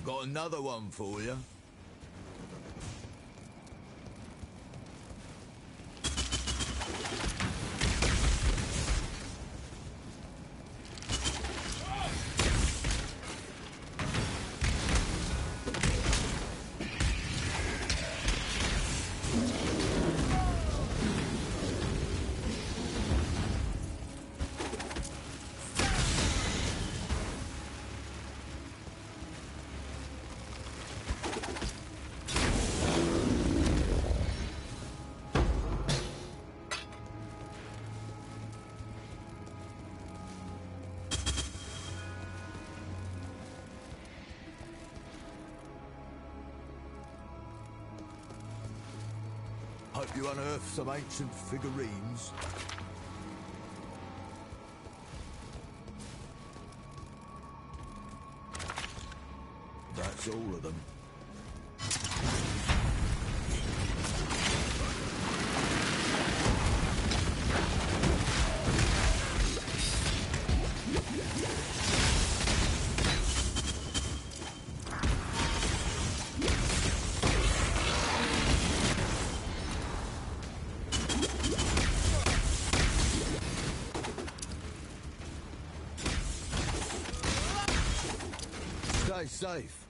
Got another one for you. Hope you unearth some ancient figurines. That's all of them. Stay safe.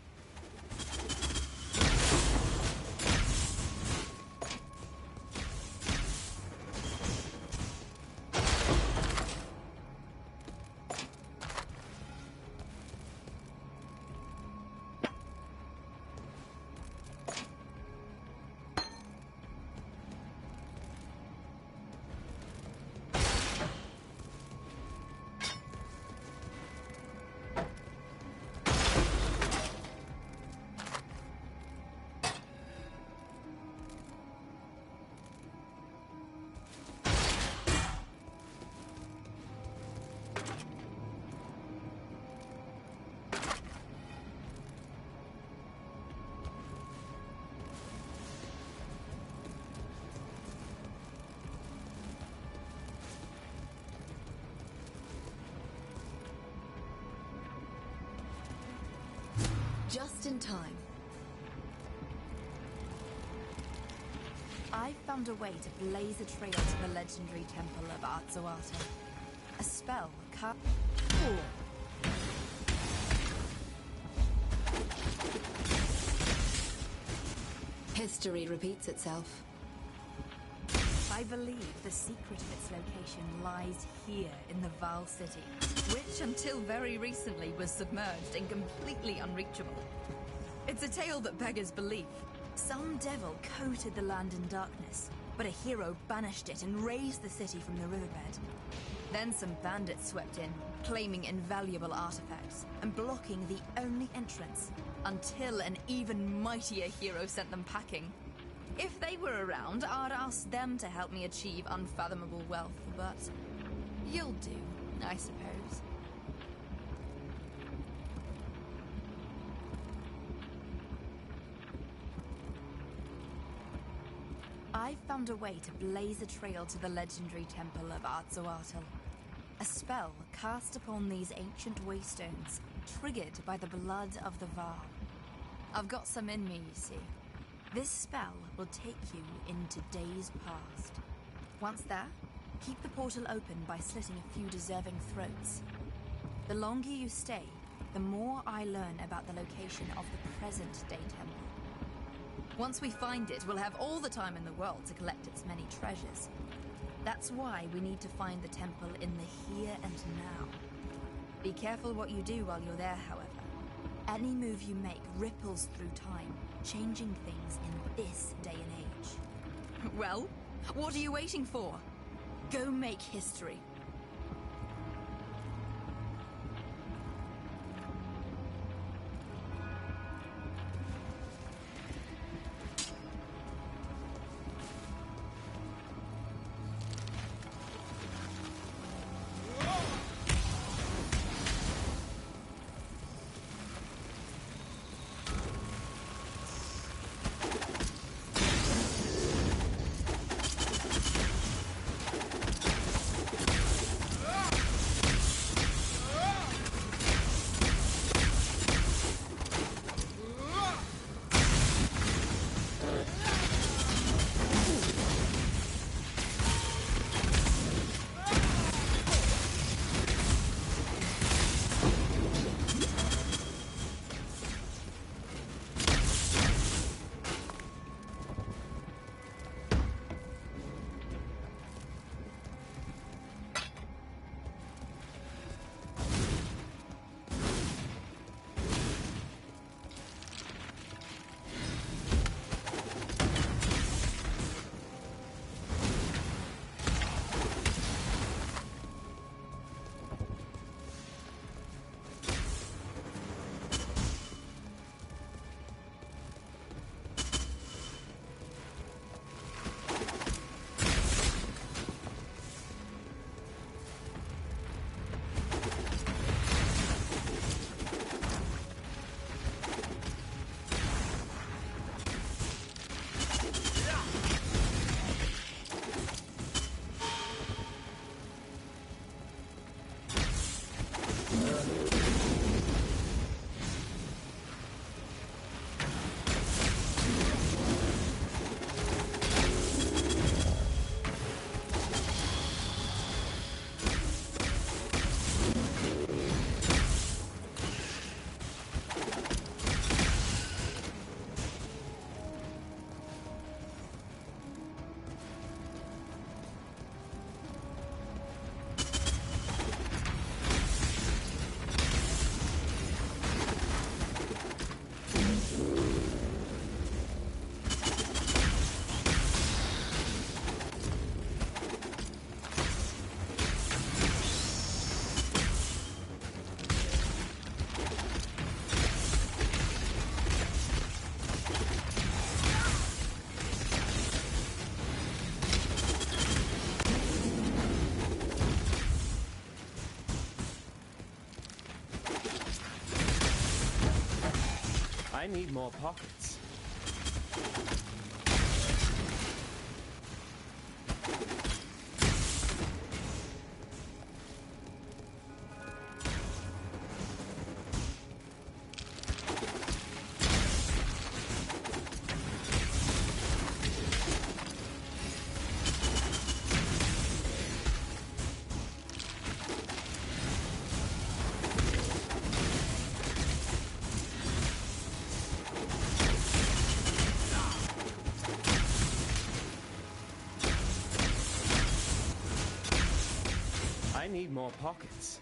Just in time. I found a way to blaze a trail to the legendary temple of Exile. A spell cut. History repeats itself. I believe the secret of its location lies here in the Val City, which until very recently was submerged and completely unreachable. It's a tale that beggars belief. Some devil coated the land in darkness, but a hero banished it and raised the city from the riverbed. Then some bandits swept in, claiming invaluable artifacts and blocking the only entrance, until an even mightier hero sent them packing. If they were around, I'd ask them to help me achieve unfathomable wealth, but you'll do, I suppose. I found a way to blaze a trail to the legendary temple of Exile. A spell cast upon these ancient waystones, triggered by the blood of the Val. I've got some in me, you see. This spell will take you into days past. Once there, keep the portal open by slitting a few deserving throats. The longer you stay, the more I learn about the location of the present-day temple. Once we find it, we'll have all the time in the world to collect its many treasures. That's why we need to find the temple in the here and now. Be careful what you do while you're there, however. Any move you make ripples through time, changing things in this day and age. Well, what are you waiting for? Go make history. I need more pockets. I need more pockets.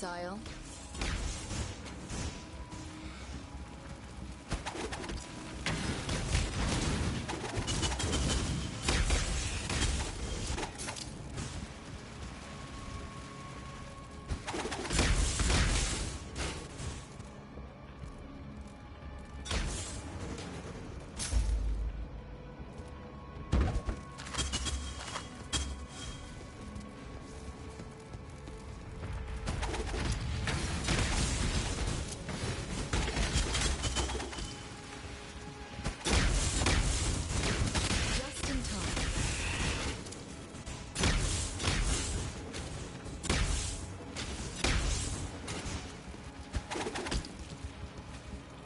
Exile.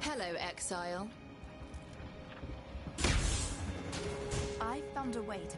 Hello, Exile. I found a way to...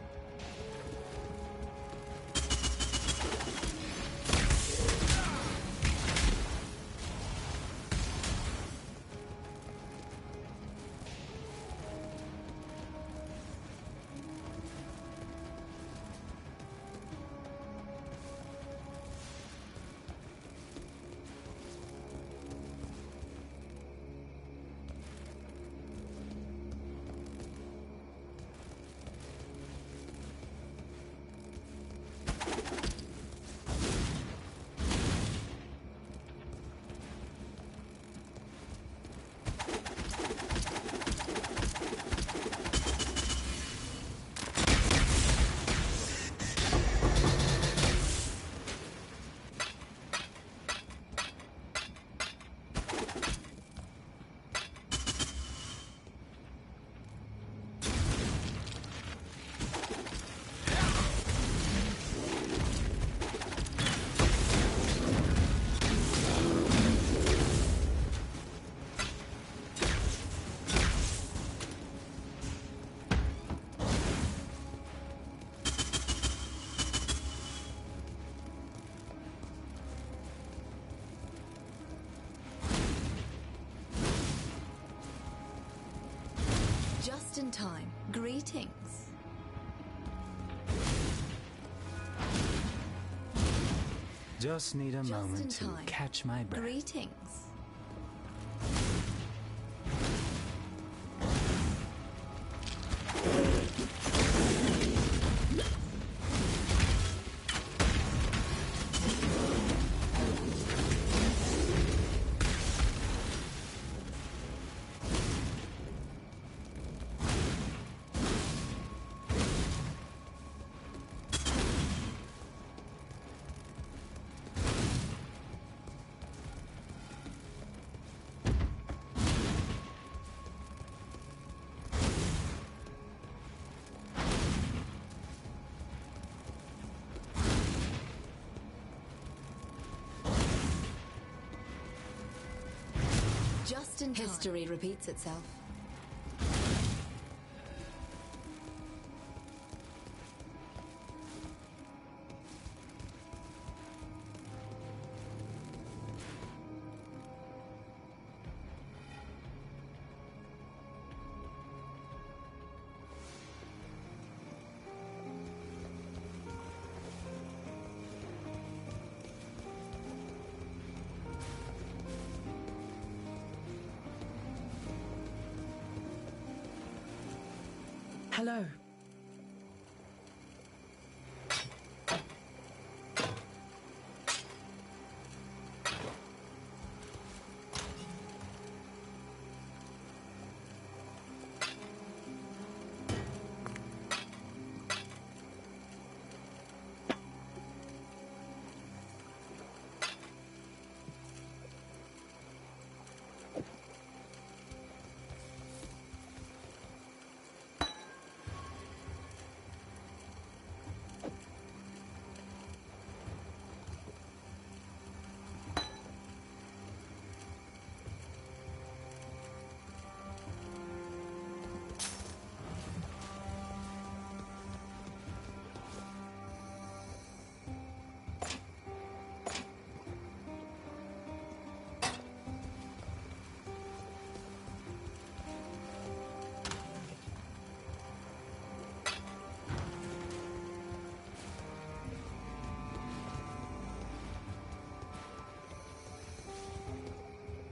Just in time. Greetings. Just need a Just in moment to time. catch my breath. Greetings. Just in time. History repeats itself. Hello.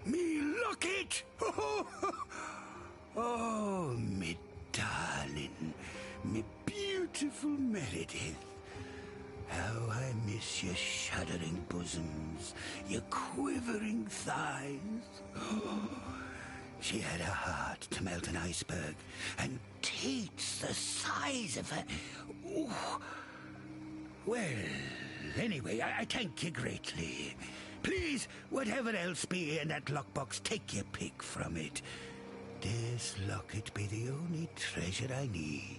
Me locket! Oh, me darling, me beautiful Meredith. How I miss your shuddering bosoms, your quivering thighs. She had a heart to melt an iceberg, and teats the size of her. Ooh. Well, anyway, I thank you greatly. Please, whatever else be in that lockbox, take your pick from it. This locket be the only treasure I need.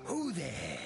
Who there?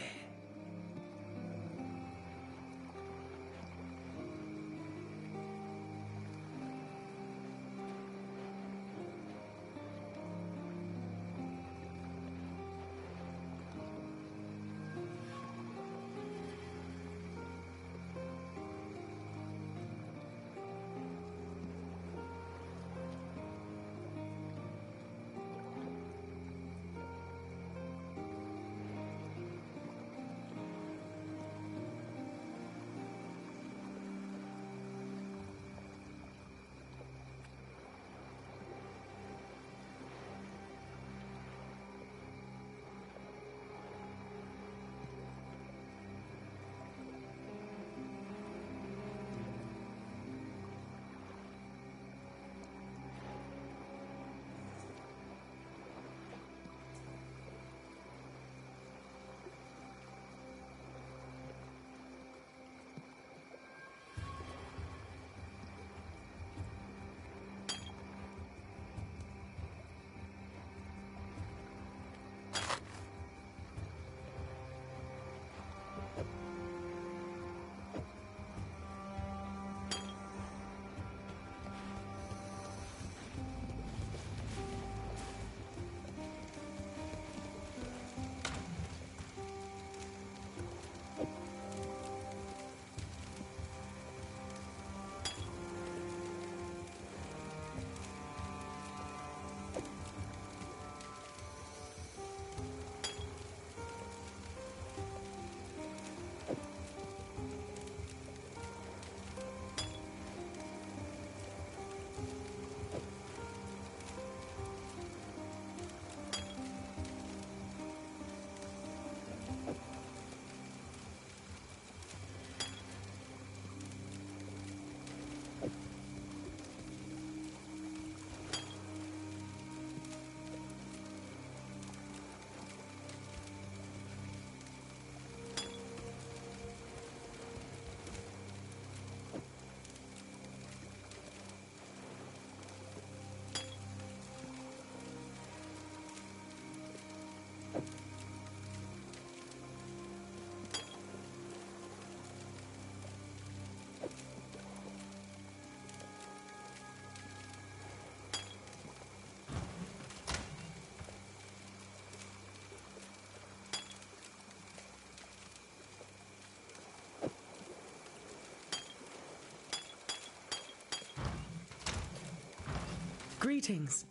Greetings.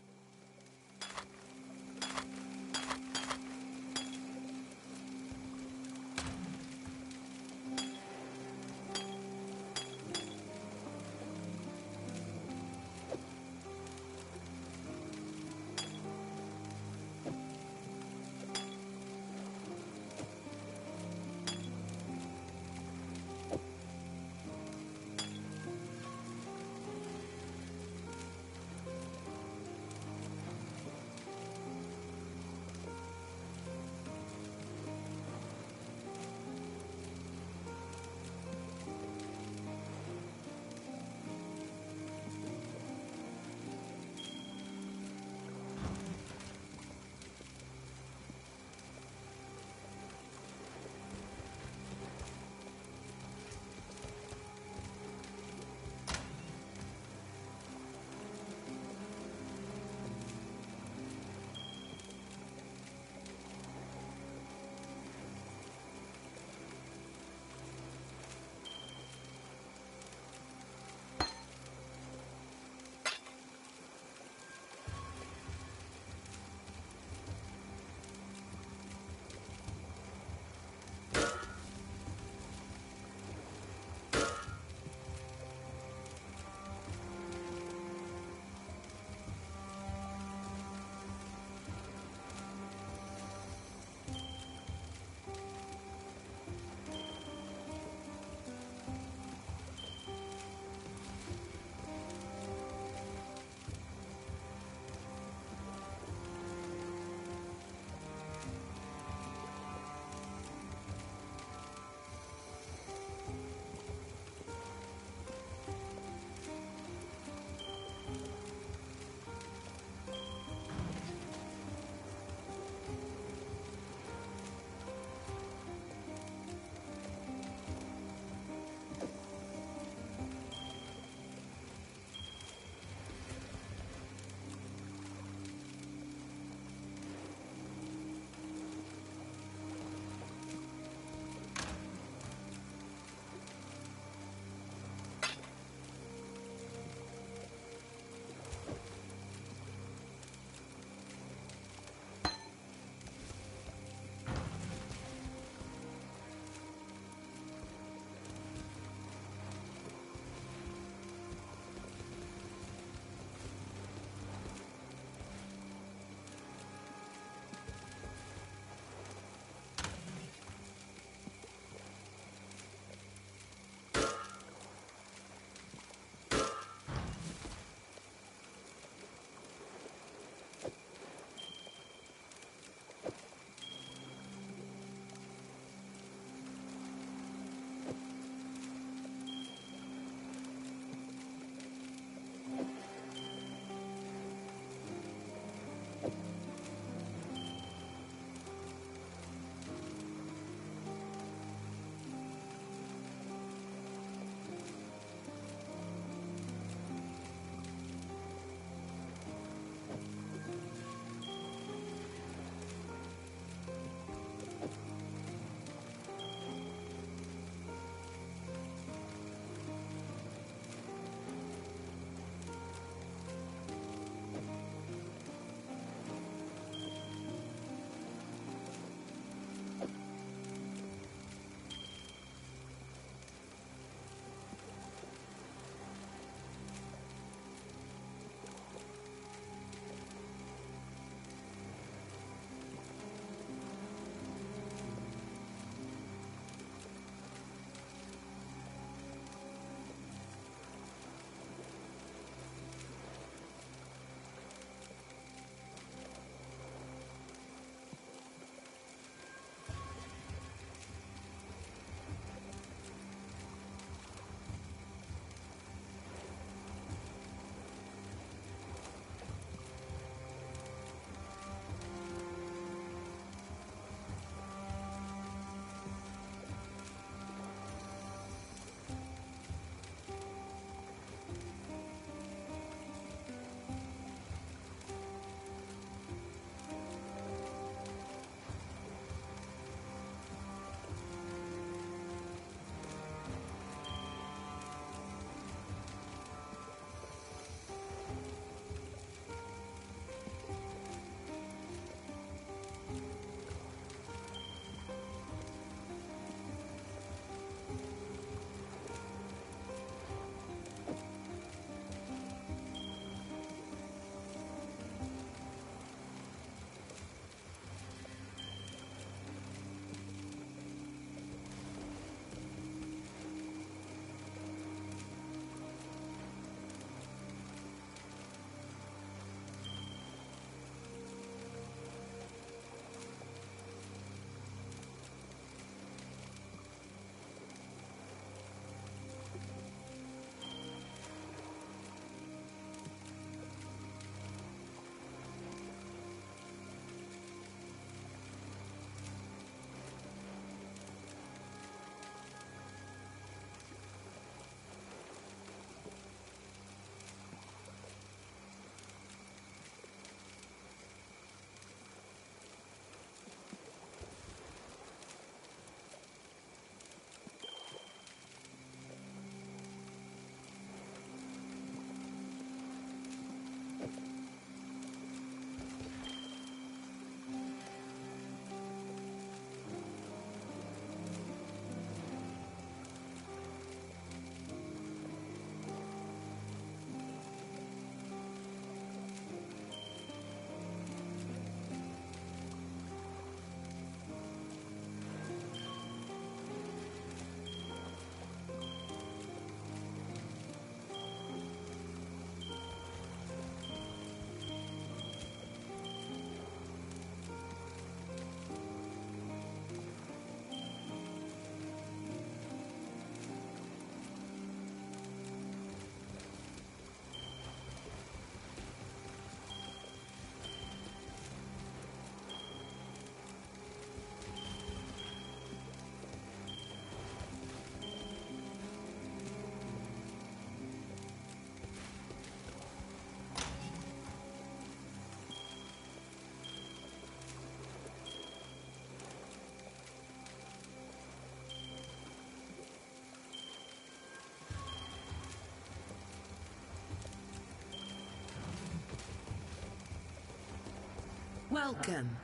Welcome.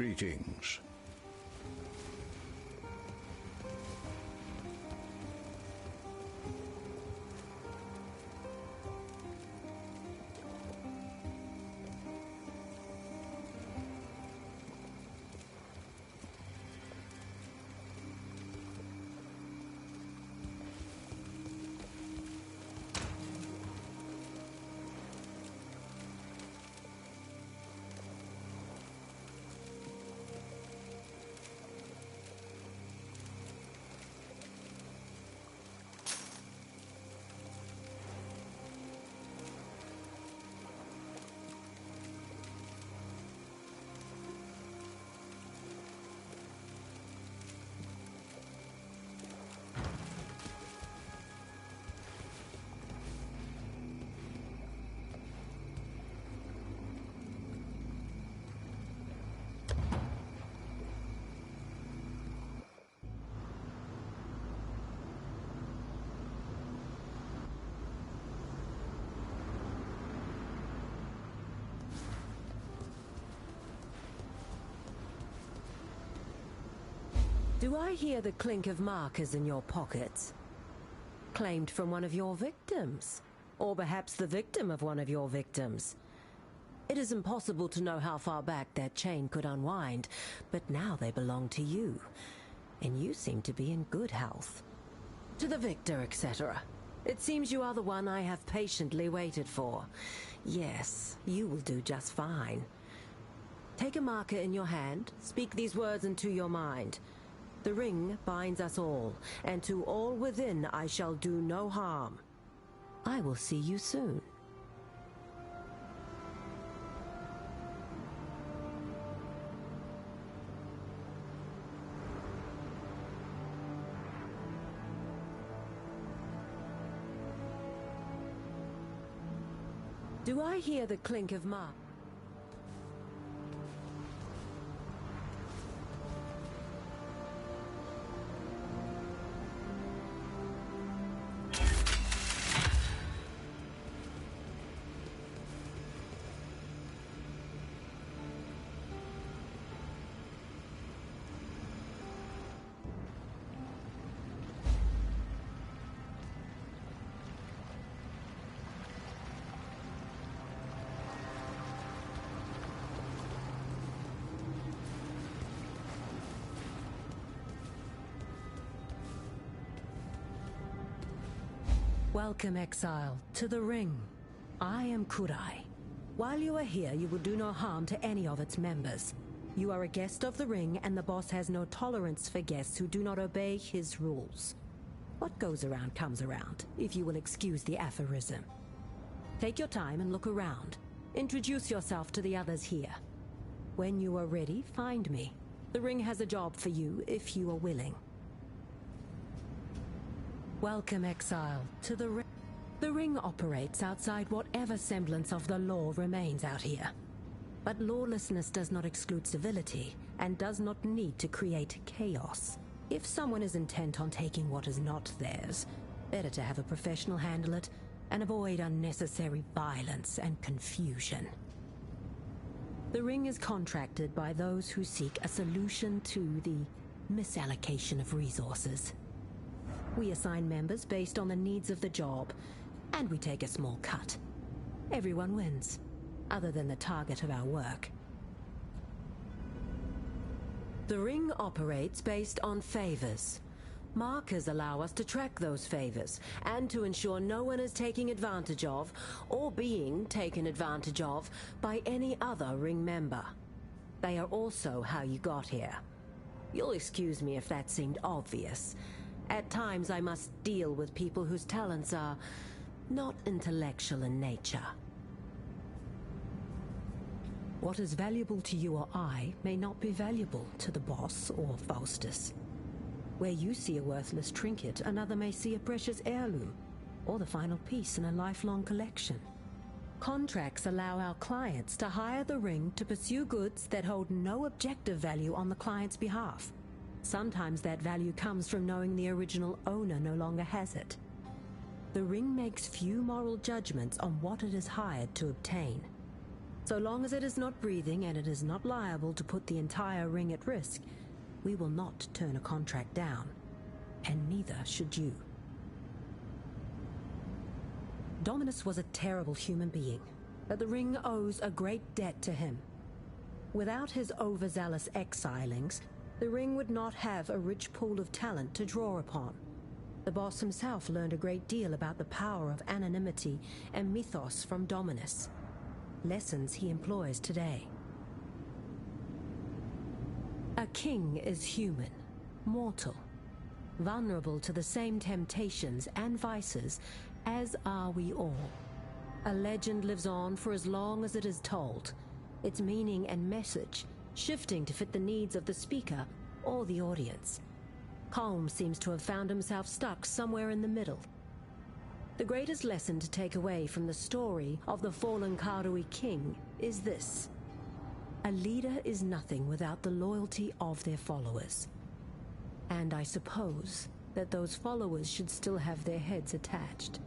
Greetings. Do I hear the clink of markers in your pockets? Claimed from one of your victims? Or perhaps the victim of one of your victims? It is impossible to know how far back that chain could unwind, but now they belong to you. And you seem to be in good health. To the victor, etc. It seems you are the one I have patiently waited for. Yes, you will do just fine. Take a marker in your hand, speak these words into your mind. The ring binds us all, and to all within I shall do no harm. I will see you soon. Do I hear the clink of mark? Welcome, Exile, to the Ring. I am Kurai. While you are here, you will do no harm to any of its members. You are a guest of the Ring, and the boss has no tolerance for guests who do not obey his rules. What goes around comes around, if you will excuse the aphorism. Take your time and look around. Introduce yourself to the others here. When you are ready, find me. The Ring has a job for you, if you are willing. Welcome, Exile, to the Ring. The Ring operates outside whatever semblance of the law remains out here. But lawlessness does not exclude civility, and does not need to create chaos. If someone is intent on taking what is not theirs, better to have a professional handle it, and avoid unnecessary violence and confusion. The Ring is contracted by those who seek a solution to the misallocation of resources. We assign members based on the needs of the job, and we take a small cut. Everyone wins, other than the target of our work. The Ring operates based on favors. Markers allow us to track those favors, and to ensure no one is taking advantage of, or being taken advantage of, by any other Ring member. They are also how you got here. You'll excuse me if that seemed obvious. At times I must deal with people whose talents are not intellectual in nature. What is valuable to you or I may not be valuable to the boss or Faustus. Where you see a worthless trinket, another may see a precious heirloom, or the final piece in a lifelong collection. Contracts allow our clients to hire the ring to pursue goods that hold no objective value on the client's behalf. Sometimes that value comes from knowing the original owner no longer has it. The ring makes few moral judgments on what it is hired to obtain. So long as it is not breathing and it is not liable to put the entire ring at risk, we will not turn a contract down, and neither should you. Dominus was a terrible human being, but the ring owes a great debt to him. Without his overzealous exilings, the ring would not have a rich pool of talent to draw upon. The boss himself learned a great deal about the power of anonymity and mythos from Dominus, lessons he employs today. A king is human, mortal, vulnerable to the same temptations and vices as are we all. A legend lives on for as long as it is told, its meaning and message shifting to fit the needs of the speaker or the audience. Holmes seems to have found himself stuck somewhere in the middle. The greatest lesson to take away from the story of the fallen Karui king is this: a leader is nothing without the loyalty of their followers. And I suppose that those followers should still have their heads attached.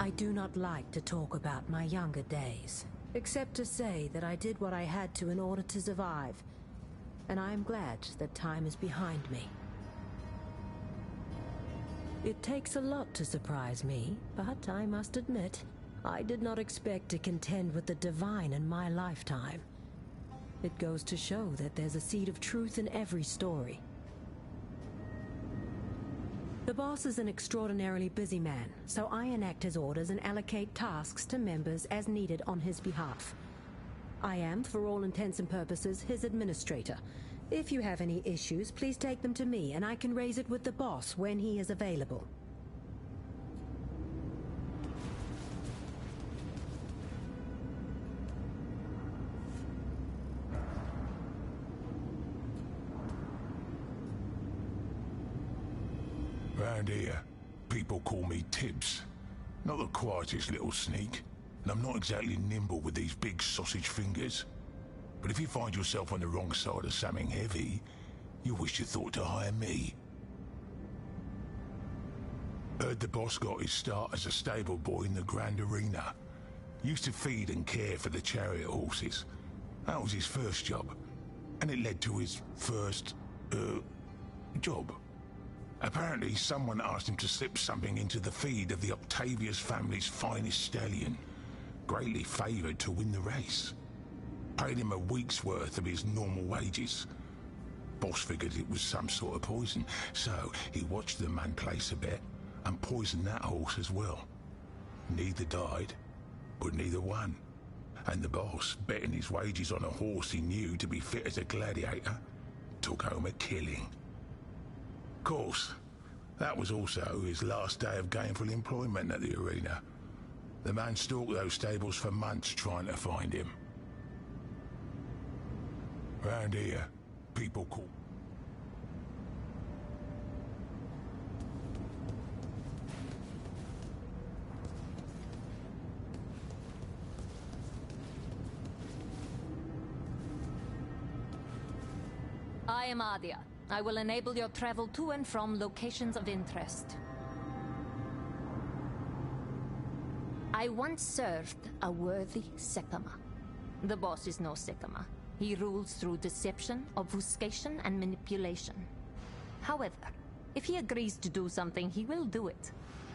I do not like to talk about my younger days, except to say that I did what I had to in order to survive, and I am glad that time is behind me. It takes a lot to surprise me, but I must admit, I did not expect to contend with the divine in my lifetime. It goes to show that there's a seed of truth in every story. The boss is an extraordinarily busy man, so I enact his orders and allocate tasks to members as needed on his behalf. I am, for all intents and purposes, his administrator. If you have any issues, please take them to me, and I can raise it with the boss when he is available. Round here, people call me Tibbs. Not the quietest little sneak, and I'm not exactly nimble with these big sausage fingers. But if you find yourself on the wrong side of something heavy, you wish you thought to hire me. Heard the boss got his start as a stable boy in the Grand Arena. Used to feed and care for the chariot horses. That was his first job, and it led to his first, job. Apparently, someone asked him to slip something into the feed of the Octavius family's finest stallion, greatly favoured to win the race. Paid him a week's worth of his normal wages. Boss figured it was some sort of poison, so he watched the man place a bet and poisoned that horse as well. Neither died, but neither won. And the boss, betting his wages on a horse he knew to be fit as a gladiator, took home a killing. Of course, that was also his last day of gainful employment at the arena. The man stalked those stables for months trying to find him. Round here, people call... I am Adia. I will enable your travel to and from locations of interest. I once served a worthy Sekama. The boss is no Sekama. He rules through deception, obfuscation, and manipulation. However, if he agrees to do something, he will do it.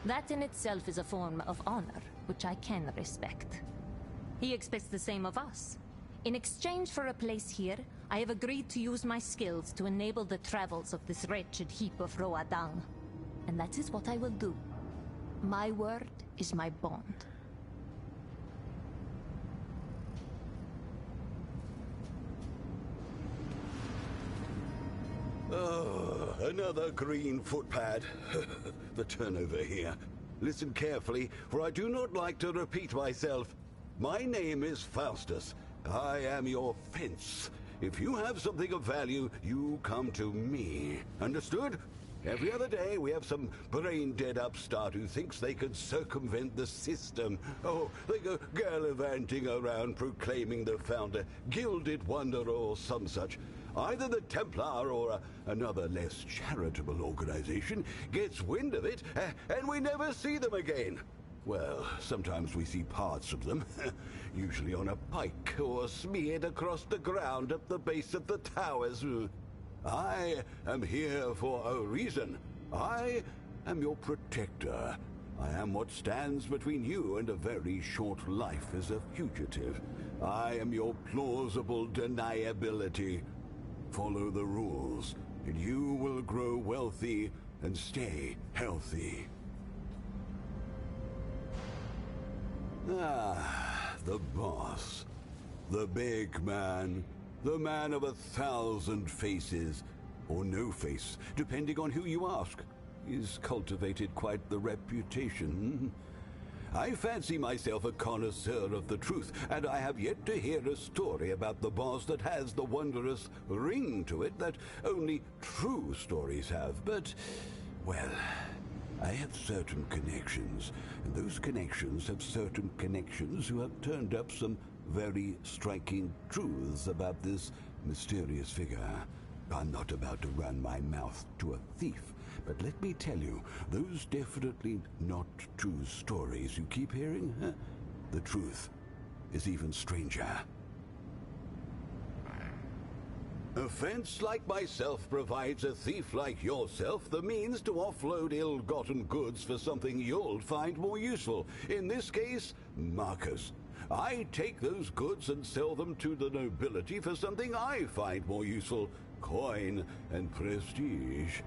That in itself is a form of honor, which I can respect. He expects the same of us. In exchange for a place here, I have agreed to use my skills to enable the travels of this wretched heap of Roadang. And that is what I will do. My word is my bond. Oh, another green footpad. The turnover here. Listen carefully, for I do not like to repeat myself. My name is Faustus. I am your fence. If you have something of value, you come to me. Understood? Every other day, we have some brain-dead upstart who thinks they can circumvent the system. Oh, they go gallivanting around proclaiming they found a gilded wonder or some such. Either the Templar or another less charitable organization gets wind of it, and we never see them again. Well, sometimes we see parts of them, usually on a pike or smeared across the ground at the base of the towers. I am here for a reason. I am your protector. I am what stands between you and a very short life as a fugitive. I am your plausible deniability. Follow the rules, and you will grow wealthy and stay healthy. Ah, the boss. The big man. The man of 1,000 faces, or no face, depending on who you ask. He's cultivated quite the reputation. I fancy myself a connoisseur of the truth, and I have yet to hear a story about the boss that has the wondrous ring to it that only true stories have. But, well, I have certain connections, and those connections have certain connections who have turned up some very striking truths about this mysterious figure. I'm not about to run my mouth to a thief, but let me tell you, those definitely not true stories you keep hearing, the truth is even stranger. A fence like myself provides a thief like yourself the means to offload ill-gotten goods for something you'll find more useful. In this case, markers. I take those goods and sell them to the nobility for something I find more useful, coin and prestige.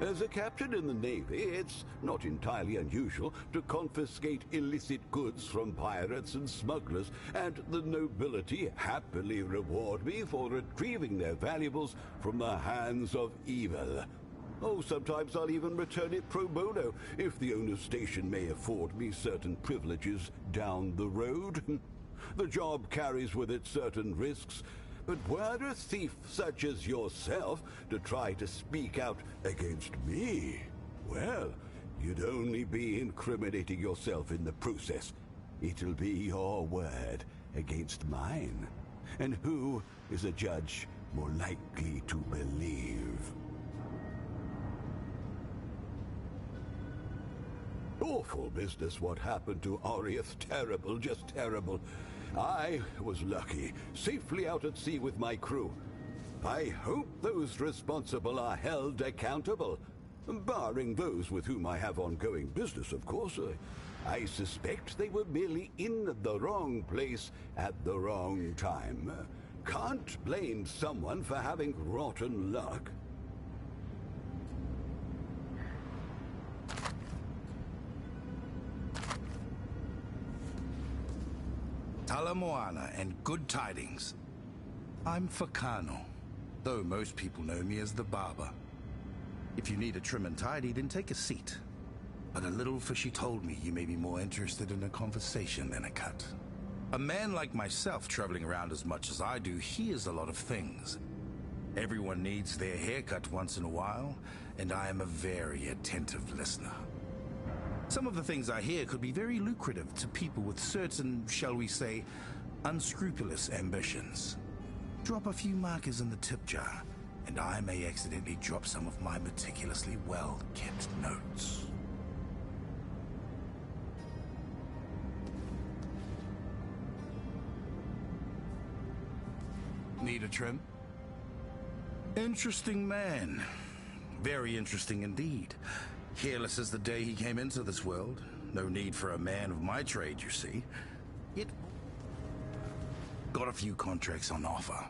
As a captain in the Navy, it's not entirely unusual to confiscate illicit goods from pirates and smugglers, and the nobility happily reward me for retrieving their valuables from the hands of evil. Oh, sometimes I'll even return it pro bono, if the owner's station may afford me certain privileges down the road. The job carries with it certain risks, but were a thief such as yourself to try to speak out against me, well, you'd only be incriminating yourself in the process. It'll be your word against mine. And who is a judge more likely to believe? Awful business what happened to Oriath. Terrible, just terrible. I was lucky, safely out at sea with my crew. I hope those responsible are held accountable, barring those with whom I have ongoing business, of course. I suspect they were merely in the wrong place at the wrong time. Can't blame someone for having rotten luck. Talamoana and good tidings. I'm Fakano, though most people know me as the Barber. If you need a trim and tidy, then take a seat. But a little fishy told me you may be more interested in a conversation than a cut. A man like myself, traveling around as much as I do, hears a lot of things. Everyone needs their haircut once in a while, and I am a very attentive listener. Some of the things I hear could be very lucrative to people with certain, shall we say, unscrupulous ambitions. Drop a few markers in the tip jar, and I may accidentally drop some of my meticulously well-kept notes. Need a trim? Interesting man. Very interesting indeed. Careless as the day he came into this world. No need for a man of my trade, you see. Yet, got a few contracts on offer.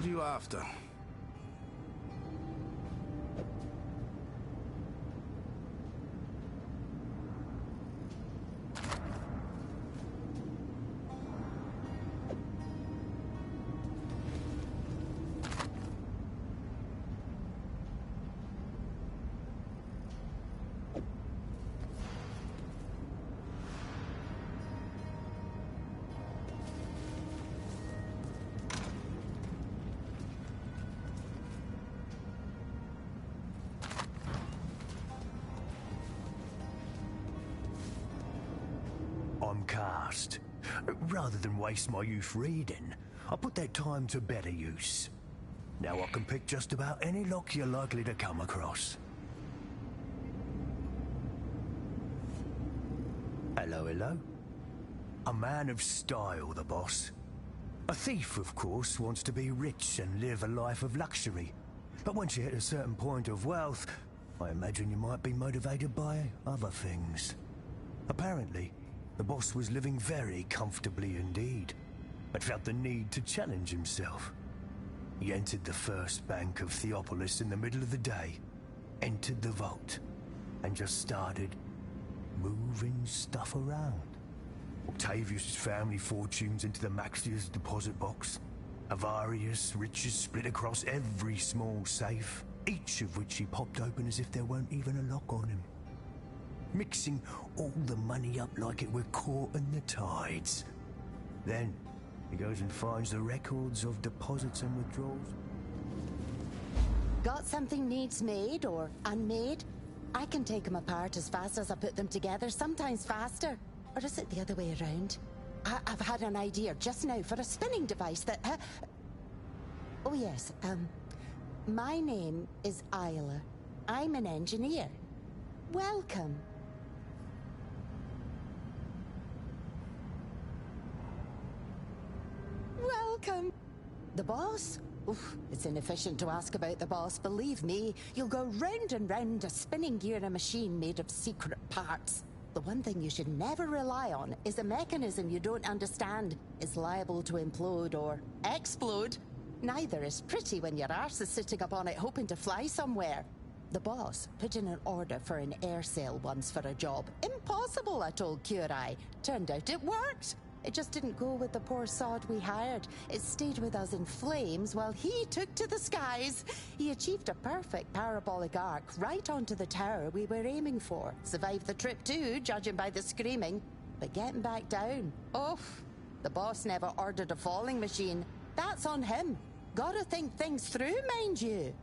What are you after? I'm cast. Rather than waste my youth reading, I put that time to better use. Now I can pick just about any lock you're likely to come across. Hello, hello. A man of style, the boss. A thief, of course, wants to be rich and live a life of luxury. But once you hit a certain point of wealth, I imagine you might be motivated by other things. Apparently, the boss was living very comfortably indeed, but felt the need to challenge himself. He entered the first bank of Theopolis in the middle of the day, entered the vault, and just started moving stuff around. Octavius' family fortunes into the Maxia's deposit box. Avarius riches split across every small safe, each of which he popped open as if there weren't even a lock on him. Mixing all the money up like it were caught in the tides. Then he goes and finds the records of deposits and withdrawals. Got something needs made or unmade? I can take them apart as fast as I put them together, sometimes faster. Or is it the other way around? I've had an idea just now for a spinning device that... Oh yes, my name is Isla. I'm an engineer. Welcome. Welcome. The boss? Oof, it's inefficient to ask about the boss, believe me. You'll go round and round a spinning gear in a machine made of secret parts. The one thing you should never rely on is a mechanism you don't understand is liable to implode or explode. Neither is pretty when your arse is sitting up on it hoping to fly somewhere. The boss put in an order for an air sail once for a job. Impossible, I told Curai. Turned out it worked. It just didn't go with the poor sod we hired. It stayed with us in flames while he took to the skies. He achieved a perfect parabolic arc right onto the tower we were aiming for. Survived the trip too, judging by the screaming. But getting back down, oof. The boss never ordered a falling machine. That's on him. Gotta think things through, mind you.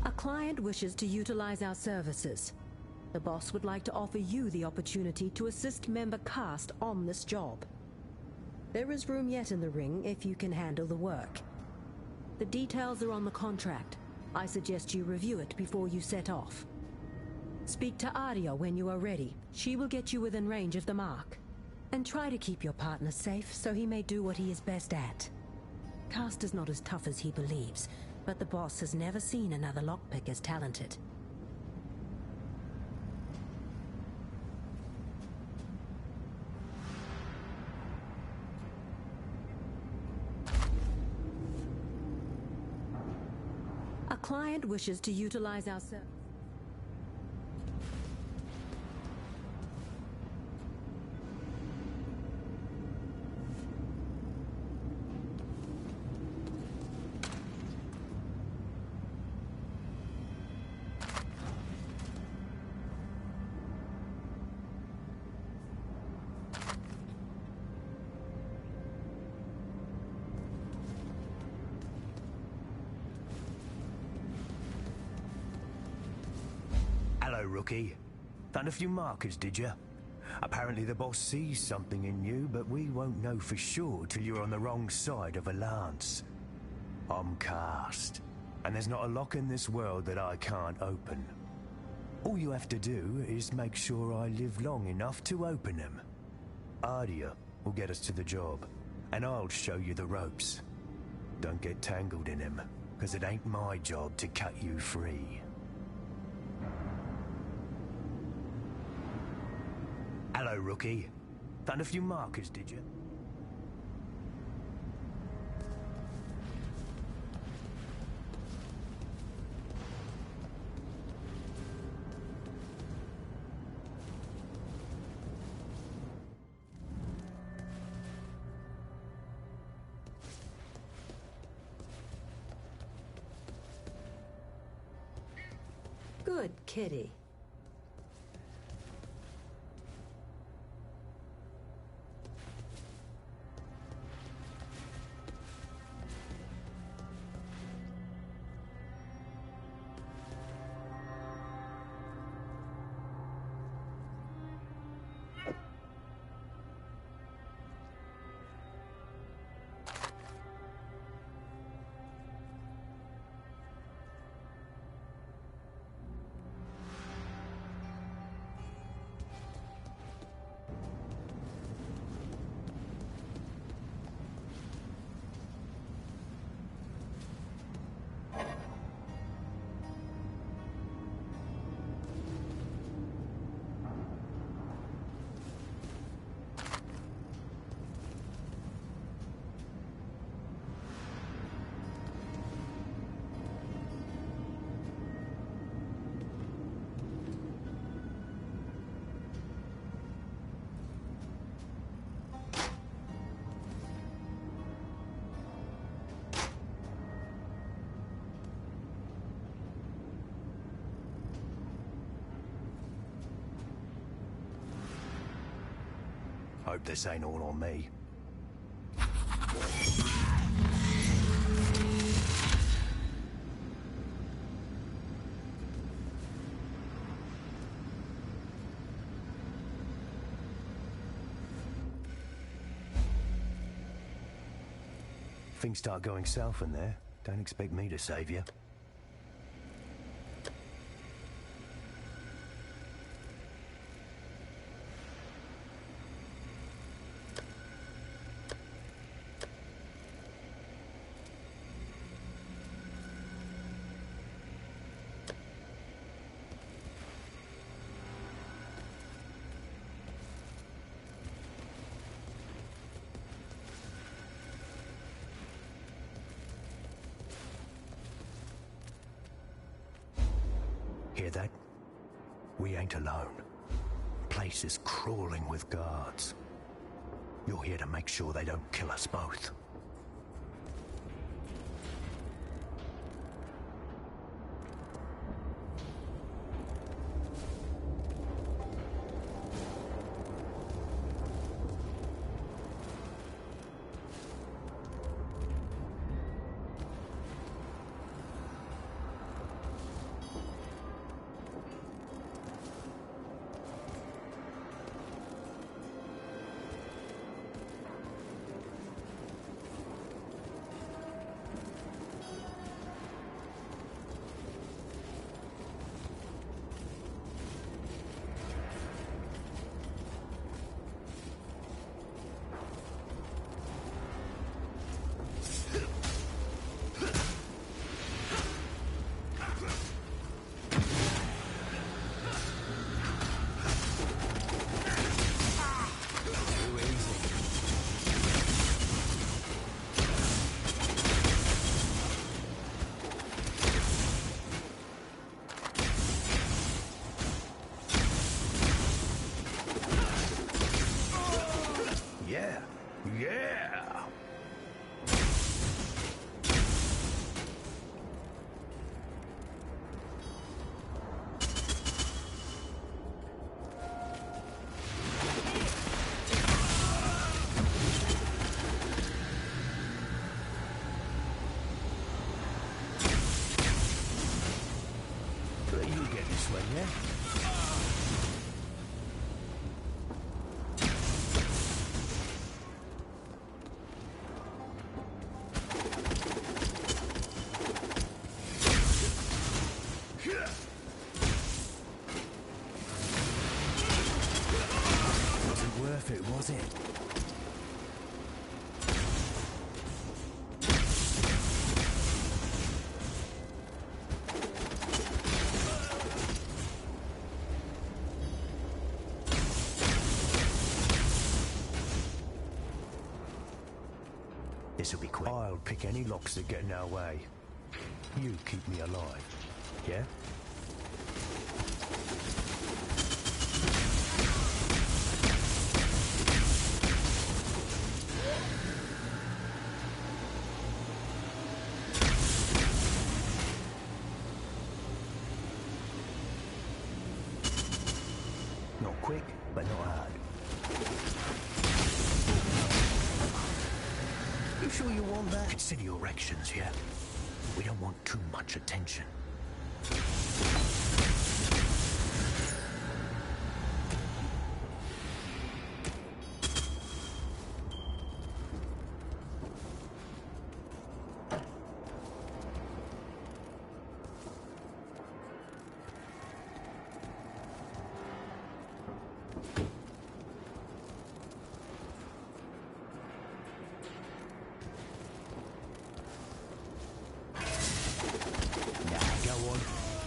A client wishes to utilize our services. The boss would like to offer you the opportunity to assist member cast on this job. There is room yet in the ring if you can handle the work. The details are on the contract. I suggest you review it before you set off. Speak to Aria when you are ready. She will get you within range of the mark. And try to keep your partner safe so he may do what he is best at. Cast is not as tough as he believes, but the boss has never seen another lockpick as talented. A client wishes to utilize our service. Hello, rookie. Found a few markers, did you? Apparently the boss sees something in you, but we won't know for sure till you're on the wrong side of a lance. I'm cast, and there's not a lock in this world that I can't open. All you have to do is make sure I live long enough to open them. Aria will get us to the job, and I'll show you the ropes. Don't get tangled in them, because it ain't my job to cut you free. Hello, rookie. Found a few markers, did you? Good kitty. Hope this ain't all on me. Things start going south in there. Don't expect me to save you. Hear that? We ain't alone. Place is crawling with guards. You're here to make sure they don't kill us both. Yeah! Let you get this one, yeah? Wasn't worth it, was it? This'll be quick. I'll pick any locks that get in our way. You keep me alive, yeah? Not quick, but not hard. You sure you want that? Consider your actions, yeah? We don't want too much attention.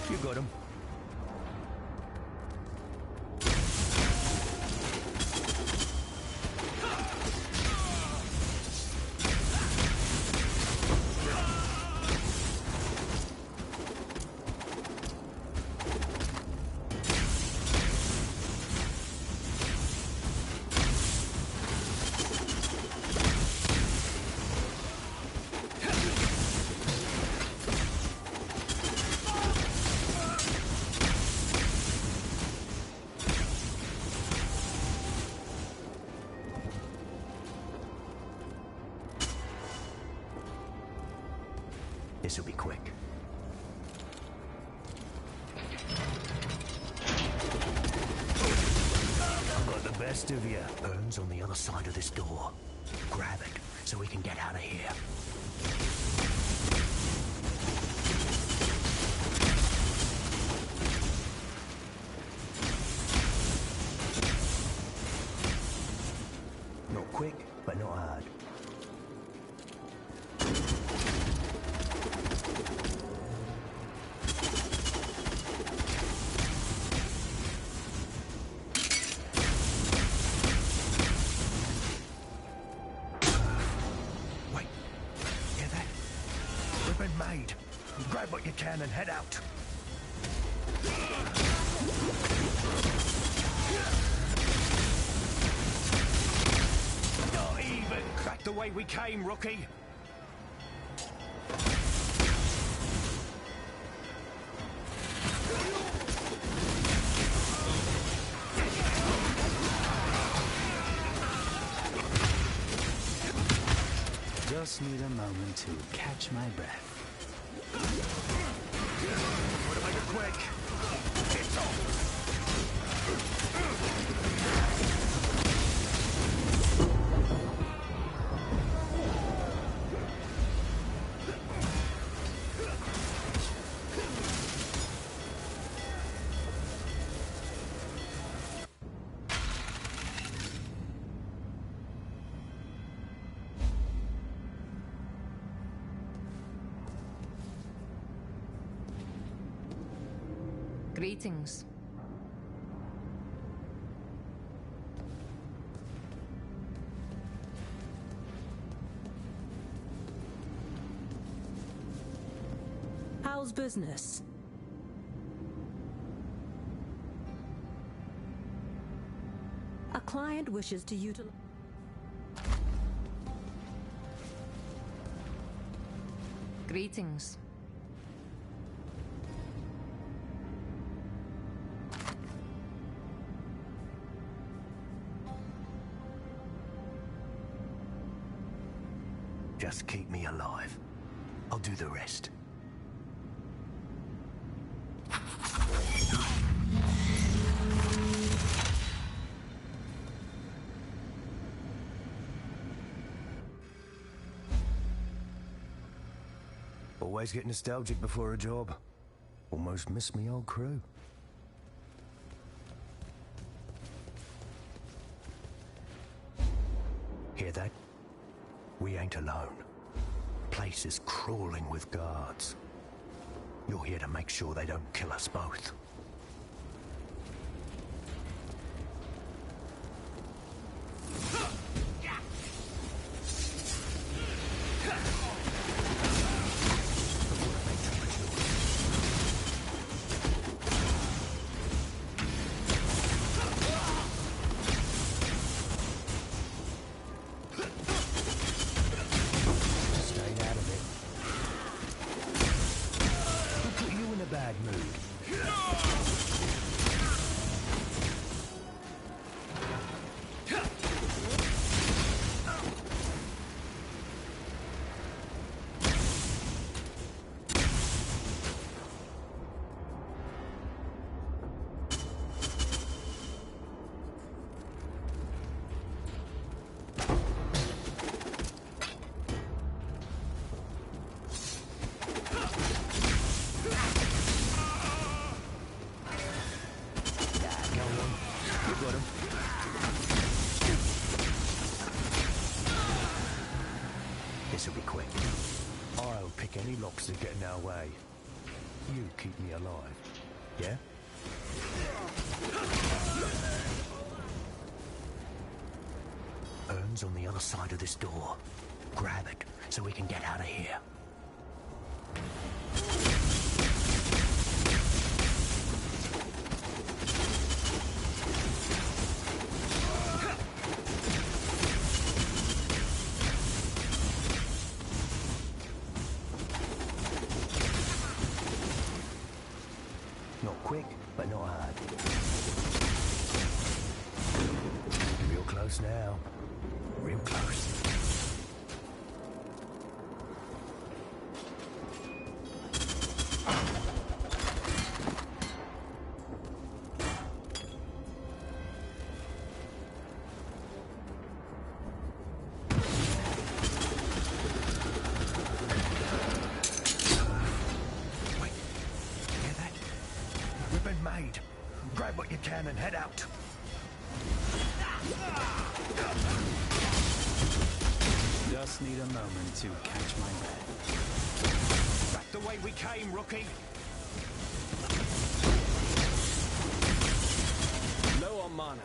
You got him. This'll be quick. I've got the best of you. Urn's on the other side of this door. Grab it so we can get out of here. Not quick, but not hard. Made. Grab what you can and head out. Not even. Back the way we came, rookie. Just need a moment to catch my breath. Gotta make it quick. It's off. Greetings. How's business? A client wishes to utilize... Greetings. Just keep me alive. I'll do the rest. Always get nostalgic before a job. Almost miss me old crew. Hear that? We ain't alone. Place is crawling with guards. You're here to make sure they don't kill us both. This'll be quick. I'll pick any locks that get in our way. You keep me alive, yeah? Urn's on the other side of this door. Grab it so we can get out of here. Not quick, but not hard. Real close now. Real close. Made. Grab what you can and head out. Just need a moment to catch my breath. Back the way we came, rookie. Low on mana.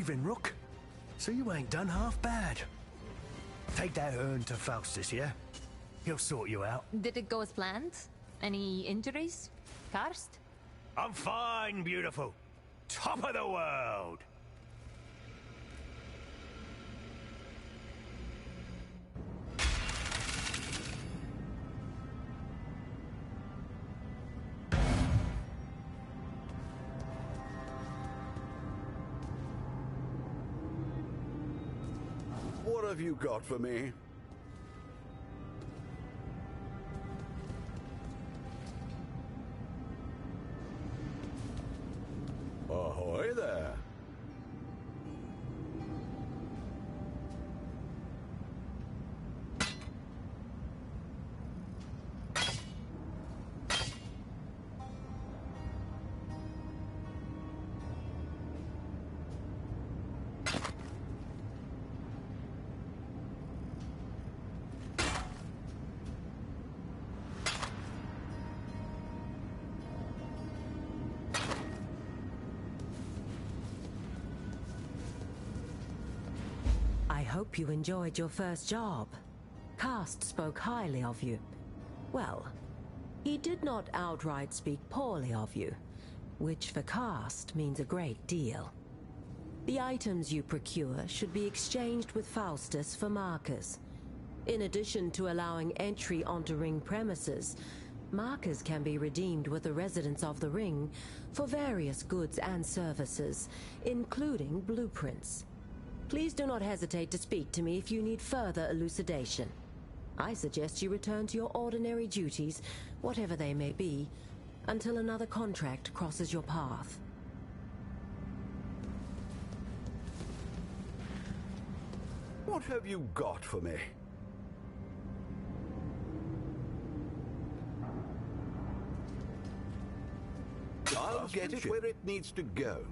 thieving, Rook. So you ain't done half bad. Take that urn to Faustus, yeah? He'll sort you out. Did it go as planned? Any injuries? Karst? I'm fine, beautiful. Top of the world. What have you got for me? Ahoy there. I hope you enjoyed your first job. Karst spoke highly of you. Well, he did not outright speak poorly of you, which for Karst means a great deal. The items you procure should be exchanged with Faustus for markers. In addition to allowing entry onto Ring premises, markers can be redeemed with the residents of the Ring for various goods and services, including blueprints. Please do not hesitate to speak to me if you need further elucidation. I suggest you return to your ordinary duties, whatever they may be, until another contract crosses your path. What have you got for me? I'll get it where it needs to go.